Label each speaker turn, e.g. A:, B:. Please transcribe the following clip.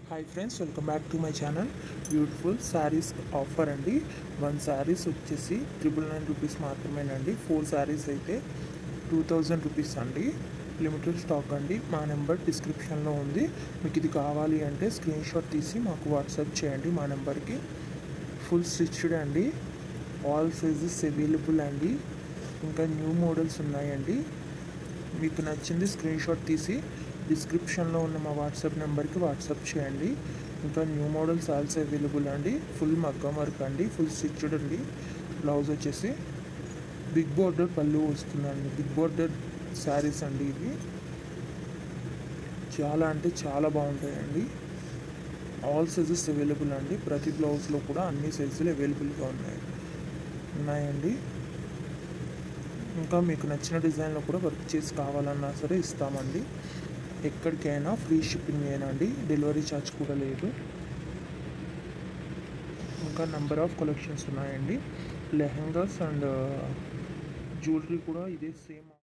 A: Hi friends, welcome back to my channel. Beautiful saris offer అండి. 1 శారీస్ వచ్చేసి 999 rupees మాత్రమేనండి. 4 శారీస్ అయితే 2000 రూపీస్ అండి. లిమిటెడ్ స్టాక్ అండి. మా నెంబర్ డిస్క్రిప్షన్లో ఉంది. మీకు ఇది కావాలి అంటే స్క్రీన్ షాట్ తీసి మాకు వాట్సాప్ చేయండి మా నెంబర్కి. ఫుల్ స్టిచ్డ్ అండి. ఆల్ సైజెస్ అవైలబుల్ అండి. ఇంకా న్యూ మోడల్స్ ఉన్నాయండి. మీకు నచ్చింది స్క్రీన్ షాట్ తీసి డిస్క్రిప్షన్లో ఉన్న మా వాట్సాప్ నెంబర్కి వాట్సాప్ చేయండి. ఇంకా న్యూ మోడల్స్ ఆల్సో అవైలబుల్ అండి. ఫుల్ మగ్గం వర్క్ అండి, ఫుల్ స్టిచ్డ్ అండి. బ్లౌజ్ వచ్చేసి బిగ్ బోర్డర్ పళ్ళు వస్తుందండి. బిగ్ బోర్డర్ శారీస్ అండి ఇవి. చాలా అంటే చాలా బాగుంటాయండి. ఆల్ సైజెస్ అవైలబుల్ అండి. ప్రతి బ్లౌజ్లో కూడా అన్ని సైజులు అవైలబుల్గా ఉన్నాయండి. ఇంకా మీకు నచ్చిన డిజైన్లో కూడా వర్క్ చేసి కావాలన్నా సరే ఇస్తామండి. ఎక్కడికైనా ఫ్రీ షిప్పింగ్ ఏనండి. డెలివరీ ఛార్జ్ కూడా లేదు. ఇంకా నెంబర్ ఆఫ్ కలెక్షన్స్ ఉన్నాయండి. లెహంగాస్ అండ్ జ్యువెలరీ కూడా ఇదే సేమ్.